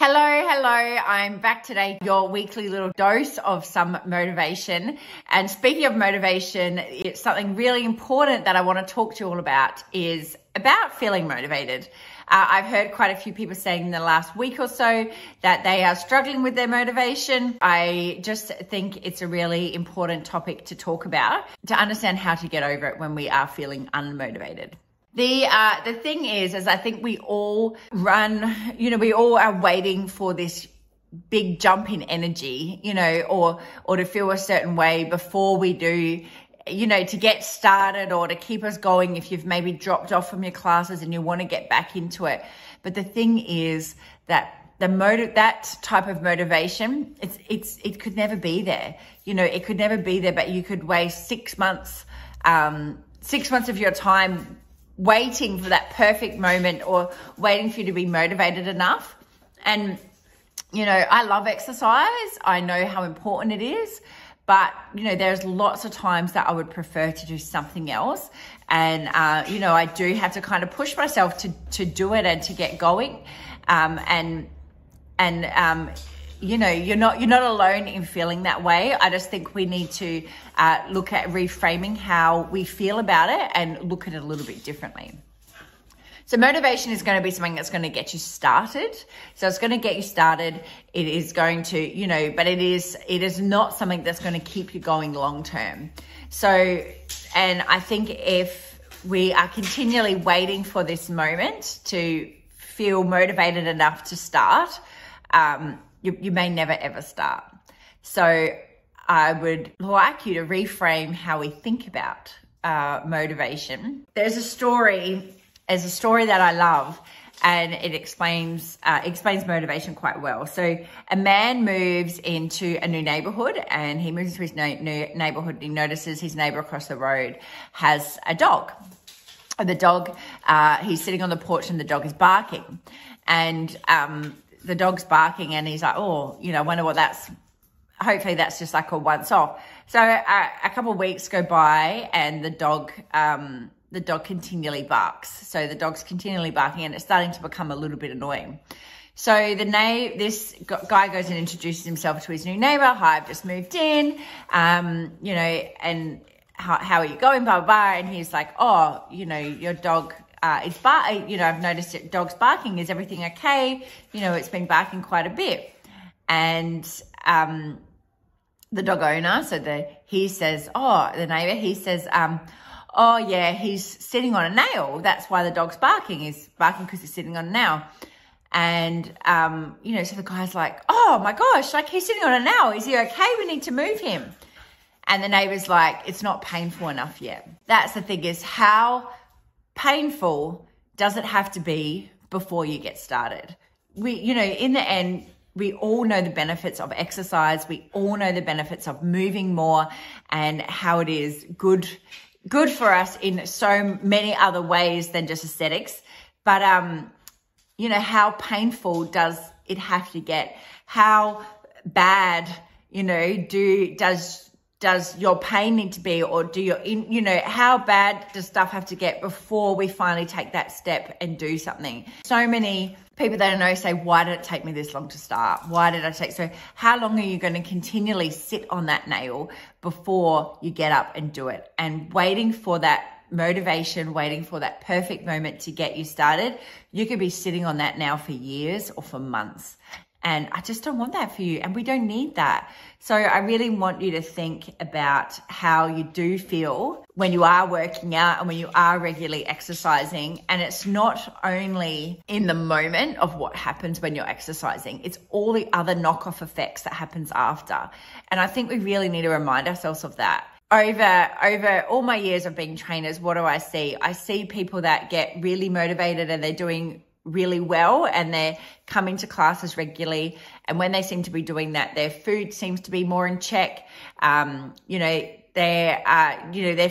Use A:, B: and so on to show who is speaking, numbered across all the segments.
A: Hello. I'm back today, your weekly little dose of some motivation. And speaking of motivation, it's something really important that I want to talk to you all about is about feeling motivated. I've heard quite a few people saying in the last week or so that they are struggling with their motivation. I just think it's a really important topic to talk about, to understand how to get over it when we are feeling unmotivated. The thing is I think we all run, we all are waiting for this big jump in energy, or to feel a certain way before we do, to get started or to keep us going if you've maybe dropped off from your classes and you want to get back into it. But the thing is that that type of motivation, it could never be there. It could never be there, but you could waste 6 months of your time waiting for that perfect moment or waiting for you to be motivated enough. And, I love exercise. I know how important it is, but, there's lots of times that I would prefer to do something else. And, I do have to kind of push myself to do it and to get going. You're not alone in feeling that way. I just think we need to look at reframing how we feel about it and look at it a little bit differently. So motivation is going to be something that's going to get you started. So it's going to get you started. It is going to, but it is not something that's going to keep you going long term. So, and I think if we are continually waiting for this moment to feel motivated enough to start, you may never ever start. So I would like you to reframe how we think about motivation. There's a story that I love, and it explains motivation quite well. So a man moves into a new neighborhood, and he moves into his new neighborhood, and he notices his neighbor across the road has a dog. And the dog, he's sitting on the porch and the dog is barking. And the dog's barking, and he's like, I wonder what hopefully that's just like a once off. So a couple of weeks go by, and the dog continually barks. So the dog's continually barking, and it's starting to become a little bit annoying. So this guy goes and introduces himself to his new neighbor. Hi, I've just moved in, and how are you going, blah, blah, blah. And he's like, your dog is I've noticed your dog's barking. Is everything okay? It's been barking quite a bit. And the dog owner, the neighbor, he says, yeah, he's sitting on a nail. That's why the dog's barking. He's barking because he's sitting on a nail. And, so the guy's like, oh my gosh, like he's sitting on a nail. Is he okay? We need to move him. And the neighbor's like, it's not painful enough yet. That's the thing, is how painful does it have to be before you get started? In the end, we all know the benefits of exercise. We all know the benefits of moving more and how it is good for us in so many other ways than just aesthetics. But, how painful does it have to get? How bad, does your pain need to be, or how bad does stuff have to get before we finally take that step and do something? So many people that I know say, why did it take me this long to start? So how long are you going to continually sit on that nail before you get up and do it? And waiting for that motivation, waiting for that perfect moment to get you started, you could be sitting on that nail for years or for months. And I just don't want that for you. And we don't need that. So I really want you to think about how you do feel when you are working out and when you are regularly exercising. And it's not only in the moment of what happens when you're exercising, it's all the other knockoff effects that happens after. And I think we really need to remind ourselves of that. Over all my years of being trainers, what do I see? I see people that get really motivated and they're doing really well and they're coming to classes regularly, and when they seem to be doing that, their food seems to be more in check. They're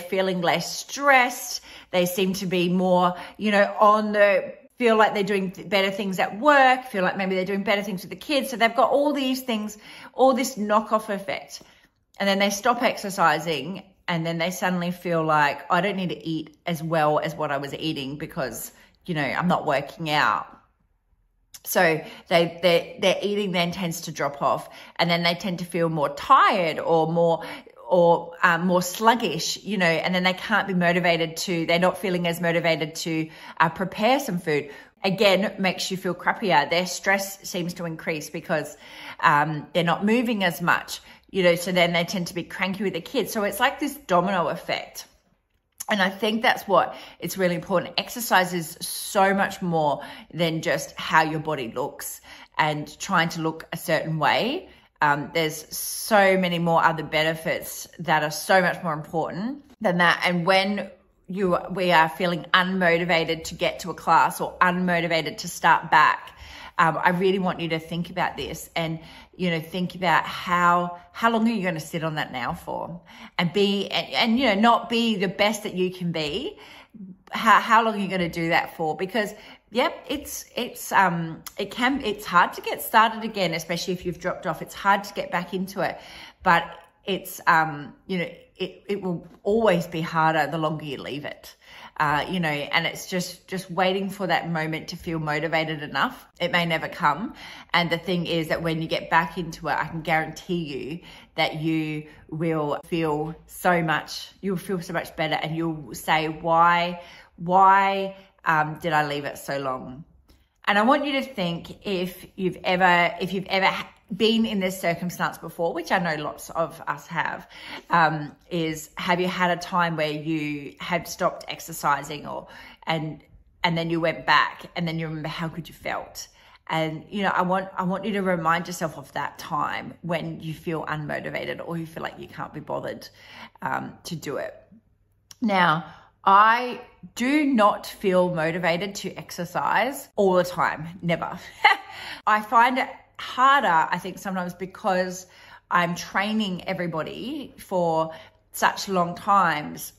A: feeling less stressed. They seem to be more feel like they're doing better things at work, feel like maybe they're doing better things with the kids. So they've got all these things, all this knockoff effect, and then they stop exercising, and then they suddenly feel like, I don't need to eat as well as what I was eating because I'm not working out. So their eating then tends to drop off, and then they tend to feel more tired or more sluggish, you know, and then they can't be motivated they're not feeling as motivated to prepare some food. Again, makes you feel crappier. Their stress seems to increase because they're not moving as much, you know, so then they tend to be cranky with the kids. So it's like this domino effect. And I think that's what it's really important. Exercise is so much more than just how your body looks and trying to look a certain way. There's so many more other benefits that are so much more important than that. And when we are feeling unmotivated to get to a class or unmotivated to start back, I really want you to think about this and, you know, think about how long are you going to sit on that now for, and you know, not be the best that you can be. How long are you going to do that for? Because yep, it's hard to get started again, especially if you've dropped off. It's hard to get back into it, but it's you know, it will always be harder the longer you leave it. You know, and it's just waiting for that moment to feel motivated enough. It may never come. And the thing is that when you get back into it, I can guarantee you that you will feel so much better, and you'll say, why did I leave it so long? And I want you to think, if you've ever been in this circumstance before, which I know lots of us have, is have you had a time where you had stopped exercising and then you went back, and then you remember how good you felt? And, you know, I want you to remind yourself of that time when you feel unmotivated or you feel like you can't be bothered to do it. Now, I do not feel motivated to exercise all the time, never. I find it harder, I think, sometimes because I'm training everybody for such long times.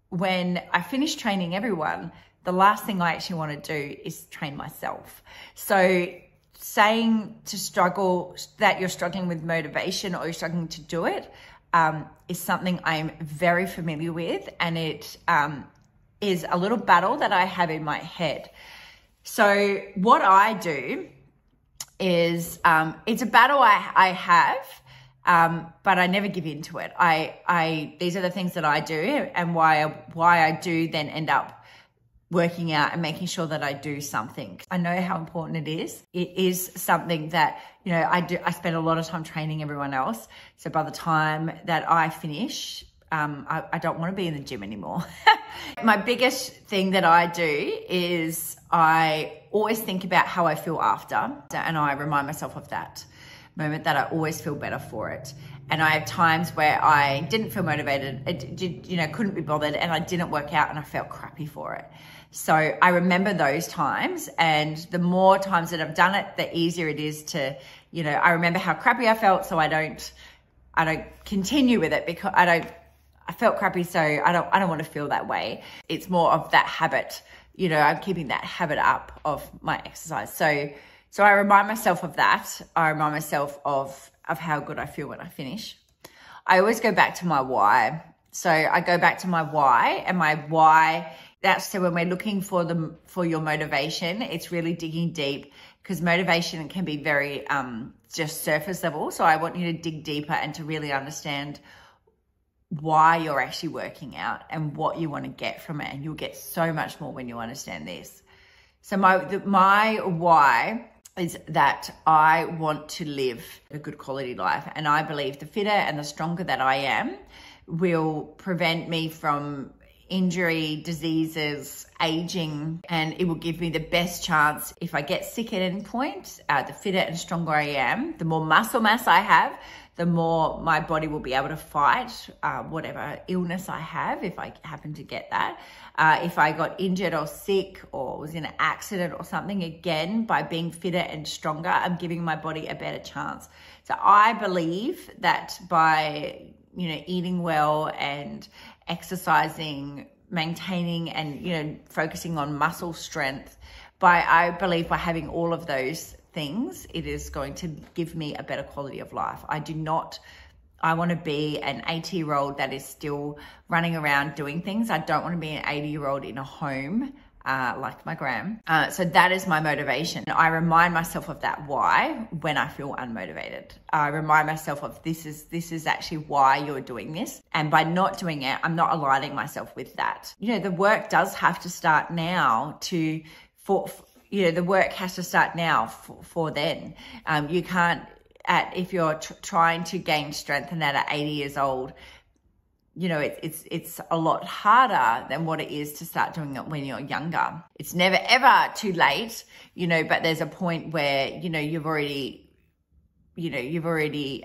A: When I finish training everyone, the last thing I actually want to do is train myself. So saying that you're struggling with motivation or you're struggling to do it is something I'm very familiar with, and it is a little battle that I have in my head. So what I do is, it's a battle I have, but I never give in to it. These are the things that I do, and why I do then end up working out and making sure that I do something. I know how important it is. It is something that, you know, I spend a lot of time training everyone else. So by the time that I finish, I don't want to be in the gym anymore. My biggest thing that I do is I always think about how I feel after, and I remind myself of that moment that I always feel better for it. And I have times where I didn't feel motivated, couldn't be bothered, and I didn't work out and I felt crappy for it. So I remember those times, and the more times that I've done it, the easier it is to, you know, I remember how crappy I felt, so I don't continue with it because I felt crappy, so I don't want to feel that way. It's more of that habit, you know, I'm keeping that habit up of my exercise. So I remind myself of that. I remind myself of how good I feel when I finish. I always go back to my why. So I go back to my why, and my why, that's so when we're looking for your motivation, it's really digging deep, because motivation can be very just surface level. So I want you to dig deeper and to really understand why you're actually working out and what you want to get from it. And you'll get so much more when you understand this. So my why is that I want to live a good quality life. And I believe the fitter and the stronger that I am will prevent me from injury, diseases, aging, and it will give me the best chance. If I get sick at any point, the fitter and stronger I am, the more muscle mass I have, the more my body will be able to fight whatever illness I have, if I happen to get that. If I got injured or sick or was in an accident or something, again, by being fitter and stronger, I'm giving my body a better chance. So I believe that by, you know, eating well and exercising, maintaining and, you know, focusing on muscle strength, I believe by having all of those things, it is going to give me a better quality of life. I want to be an 80-year-old that is still running around doing things. I don't want to be an 80-year-old in a home like my gram. So that is my motivation. I remind myself of that why when I feel unmotivated. I remind myself of this is actually why you're doing this. And by not doing it, I'm not aligning myself with that. You know, the work does have to start now the work has to start now for then. You can't, if you're trying to gain strength and that at 80 years old, you know, it's a lot harder than what it is to start doing it when you're younger. It's never ever too late, you know, but there's a point where, you know, you've already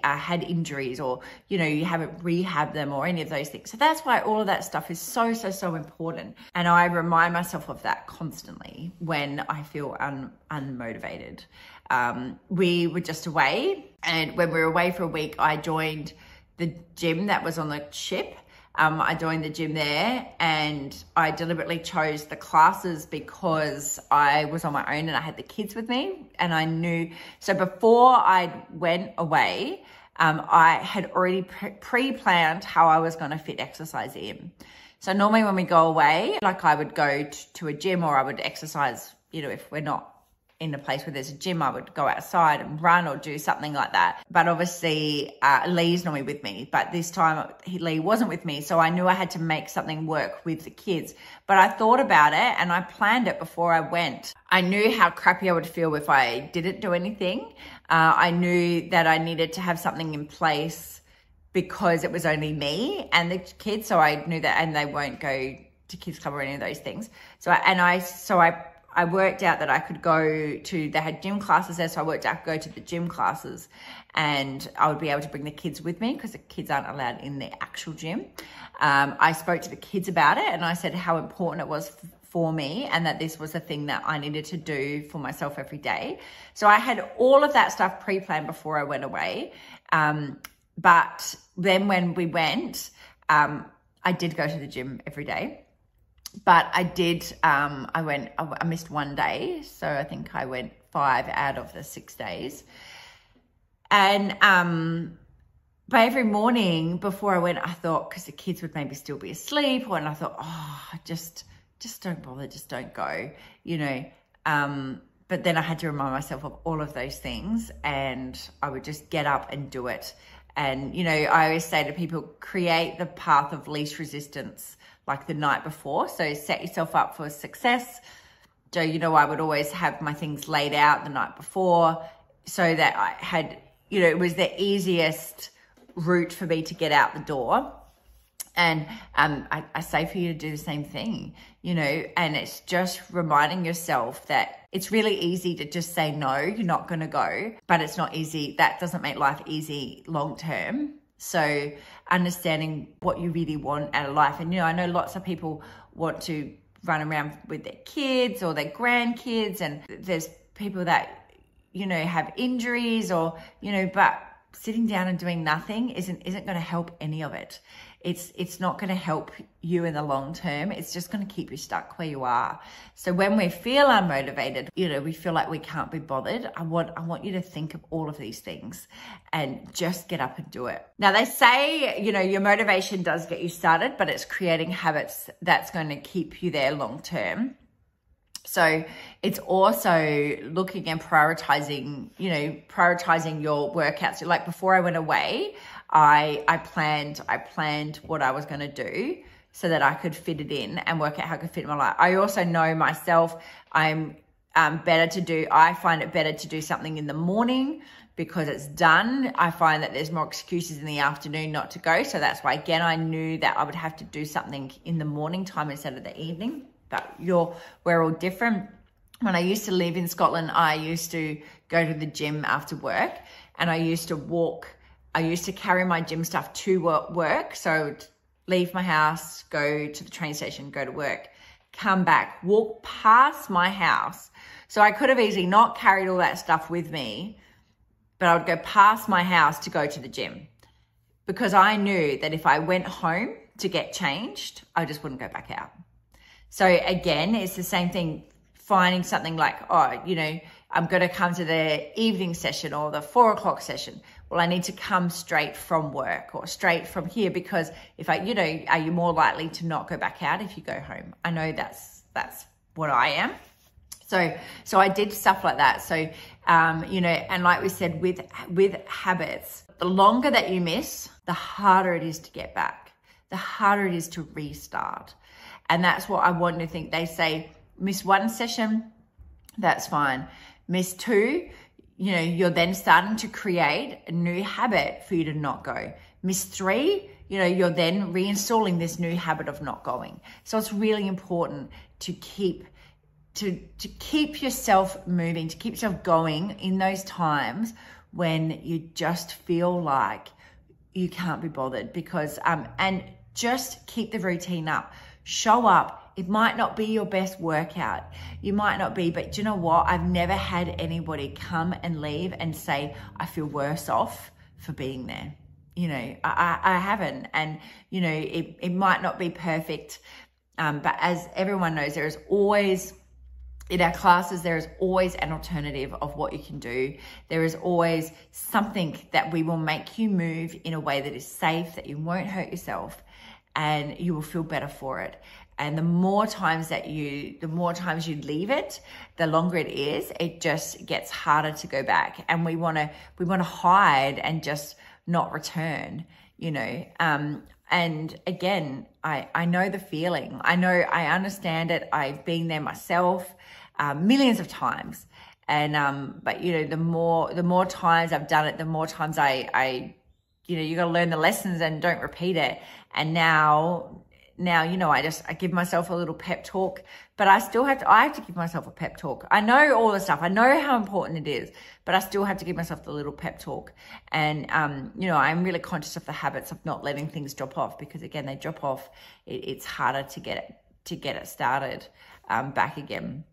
A: had injuries, or, you know, you haven't rehabbed them or any of those things. So that's why all of that stuff is so important. And I remind myself of that constantly when I feel unmotivated. We were just away, and when we were away for a week, I joined the gym that was on the ship. I joined the gym there, and I deliberately chose the classes because I was on my own and I had the kids with me, and I knew. So before I went away, I had already pre-planned how I was going to fit exercise in. So normally when we go away, like I would go to a gym, or I would exercise, you know, if we're not in a place where there's a gym, I would go outside and run or do something like that. But obviously Lee's normally with me, but this time Lee wasn't with me, so I knew I had to make something work with the kids. But I thought about it and I planned it before I went. I knew how crappy I would feel if I didn't do anything. I knew that I needed to have something in place because it was only me and the kids, so I knew that, and they won't go to kids club or any of those things. I worked out that I could go to, they had gym classes there, so I worked out I could go to the gym classes, and I would be able to bring the kids with me because the kids aren't allowed in the actual gym. I spoke to the kids about it, and I said how important it was for me, and that this was a thing that I needed to do for myself every day. So I had all of that stuff pre-planned before I went away. But then when we went, I did go to the gym every day. But I did, I missed one day. So I think I went 5 out of the 6 days. And, but every morning before I went, I thought, because the kids would maybe still be asleep, and I thought, oh, just don't bother, just don't go, you know. But then I had to remind myself of all of those things, and I would just get up and do it. And, you know, I always say to people, create the path of least resistance like the night before. So set yourself up for success. So, you know, I would always have my things laid out the night before so that I had, you know, it was the easiest route for me to get out the door. And I say for you to do the same thing, you know, and it's just reminding yourself that it's really easy to just say, no, you're not going to go, but it's not easy. That doesn't make life easy long term. So understanding what you really want out of life. And, you know, I know lots of people want to run around with their kids or their grandkids, and there's people that, you know, have injuries or, you know, but sitting down and doing nothing isn't going to help any of it. It's not going to help you in the long term. It's just going to keep you stuck where you are. So when we feel unmotivated, you know, we feel like we can't be bothered. I want you to think of all of these things and just get up and do it. Now they say, you know, your motivation does get you started, but it's creating habits that's going to keep you there long term. So it's also looking and prioritizing, you know, prioritizing your workouts. So like before I went away, I planned what I was going to do so that I could fit it in and work out how I could fit in my life. I also know myself, I find it better to do something in the morning because it's done. I find that there's more excuses in the afternoon not to go. So that's why, again, I knew that I would have to do something in the morning time instead of the evening. But we're all different. When I used to live in Scotland, I used to go to the gym after work, and I used to walk. I used to carry my gym stuff to work. So leave my house, go to the train station, go to work, come back, walk past my house. So I could have easily not carried all that stuff with me, but I would go past my house to go to the gym because I knew that if I went home to get changed, I just wouldn't go back out. So again, it's the same thing, finding something like, oh, you know, I'm going to come to the evening session or the 4 o'clock session. Well, I need to come straight from work or straight from here because if you know, are you more likely to not go back out if you go home? I know that's what I am. So I did stuff like that. So, you know, and like we said, with habits, the longer that you miss, the harder it is to get back, the harder it is to restart. And that's what I want you to think. They say, miss one session, that's fine. Miss two, you know, you're then starting to create a new habit for you to not go. Miss three, you know, you're then reinstalling this new habit of not going. So it's really important to keep yourself moving, to keep yourself going in those times when you just feel like you can't be bothered, because and just keep the routine up. Show up. It might not be your best workout. You might not be, but do you know what? I've never had anybody come and leave and say, I feel worse off for being there. You know, I haven't. And, you know, it might not be perfect, but as everyone knows, there is always, in our classes, there is always an alternative of what you can do. There is always something that we will make you move in a way that is safe, that you won't hurt yourself, and you will feel better for it. And the more times you leave it, the longer it is, it just gets harder to go back. And we want to hide and just not return, you know. And again, I know the feeling. I understand it. I've been there myself millions of times. And but you know, the more times I've done it, the more times I you know, you got to learn the lessons and don't repeat it. And now, you know, I give myself a little pep talk, but I have to give myself a pep talk. I know all the stuff. I know how important it is, but I still have to give myself the little pep talk. And, you know, I'm really conscious of the habits of not letting things drop off, because again, they drop off. It's harder to get it started back again.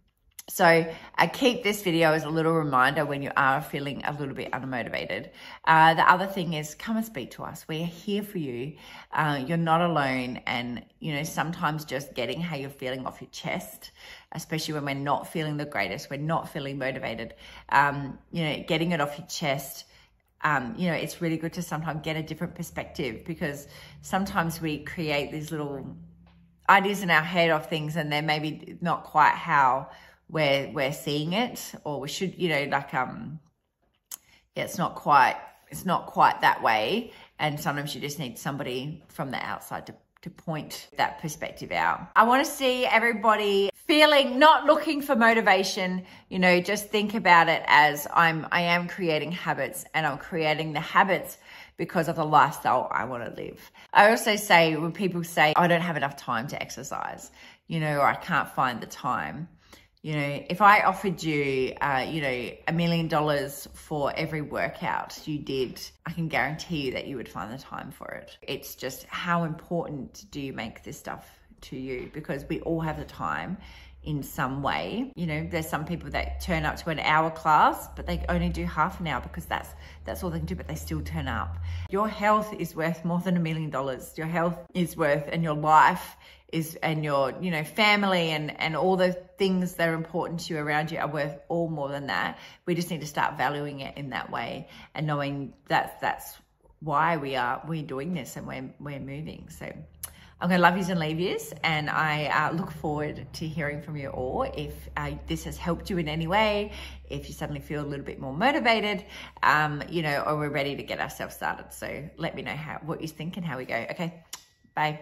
A: So keep this video as a little reminder when you are feeling a little bit unmotivated. The other thing is, come and speak to us. We're here for you. You're not alone. And, you know, sometimes just getting how you're feeling off your chest, especially when we're not feeling the greatest, we're not feeling motivated, you know, getting it off your chest. You know, it's really good to sometimes get a different perspective, because sometimes we create these little ideas in our head of things, and they're maybe not quite how we're seeing it, or we should, you know, like, yeah, it's not quite that way. And sometimes you just need somebody from the outside to point that perspective out. I want to see everybody not looking for motivation. You know, just think about it as I am creating habits, and I'm creating the habits because of the lifestyle I want to live. I also say, when people say, I don't have enough time to exercise, you know, or I can't find the time. You know, if I offered you, you know, $1 million for every workout you did, I can guarantee you that you would find the time for it. It's just, how important do you make this stuff to you? Because we all have the time in some way. You know, there's some people that turn up to an hour class, but they only do half an hour because that's all they can do, but they still turn up. Your health is worth more than $1 million. Your health is worth, and your life is, and your, you know, family and all the things that are important to you around you are worth all more than that. We just need to start valuing it in that way, and knowing that that's why we're doing this, and we're moving. So I'm going to love yous and leave yous, and I look forward to hearing from you all. If this has helped you in any way, if you suddenly feel a little bit more motivated, you know, or we're ready to get ourselves started. So let me know what you think and how we go. Okay, bye.